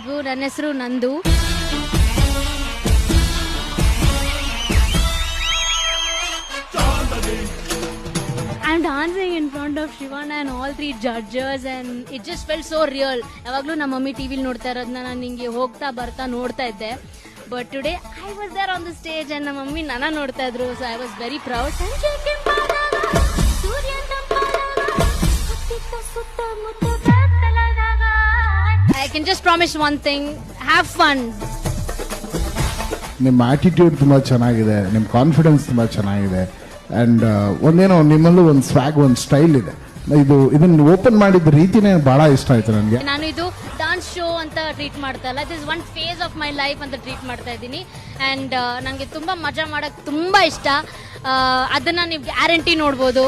ಎಲ್ರಿಗೂ. ನನ್ನ ಹೆಸರು ನಂದು. I'm dancing in front of Shivana and all 3 judges and it just felt so real. ಯಾವಾಗಲೂ ನಮ್ಮ ಮಮ್ಮಿ ಟಿವಿಲಿ ನೋಡ್ತಾ ಇರೋದನ್ನ ನಾನು ಹಿಂಗೆ ಹೋಗ್ತಾ ಬರ್ತಾ ನೋಡ್ತಾ ಇದ್ದೆ. But today I was there on the stage and ನಮ್ಮ ಮಮ್ಮಿ ನನ್ನ ನೋಡ್ತಾ ಇದ್ರು. So I was very proud. I can just promise one thing, have fun. ನಿಮ್ಮ ಆಟಿಟ್ಯೂಡ್ ತುಂಬ ಚೆನ್ನಾಗಿದೆ, ನಿಮ್ಮ ಕಾನ್ಫಿಡೆನ್ಸ್ ತುಂಬ ಚೆನ್ನಾಗಿದೆ. ಆ್ಯಂಡ್ ಒಂದೇನೋ ನಿಮ್ಮಲ್ಲೂ ಒಂದು ಸ್ವ್ಯಾಗ್, ಒಂದು ಸ್ಟೈಲ್ ಇದೆ. ಇದನ್ನು ಓಪನ್ ಮಾಡಿದ ರೀತಿನೇ ಬಹಳ ಇಷ್ಟ ಆಯ್ತು ನನಗೆ. ನಾನು ಇದು ಡಾನ್ಸ್ ಶೋ ಅಂತ ಟ್ರೀಟ್ ಮಾಡ್ತಾ ಇಲ್ಲ, this one phase of my life ಅಂತ ಟ್ರೀಟ್ ಮಾಡ್ತಾ ಇದ್ದೀನಿ. ಆ್ಯಂಡ್ ನನಗೆ ತುಂಬ ಮಜಾ ಮಾಡೋಕ್ಕೆ ತುಂಬ ಇಷ್ಟ. ಅದನ್ನು ನೀವು ಗ್ಯಾರಂಟಿ ನೋಡ್ಬೋದು.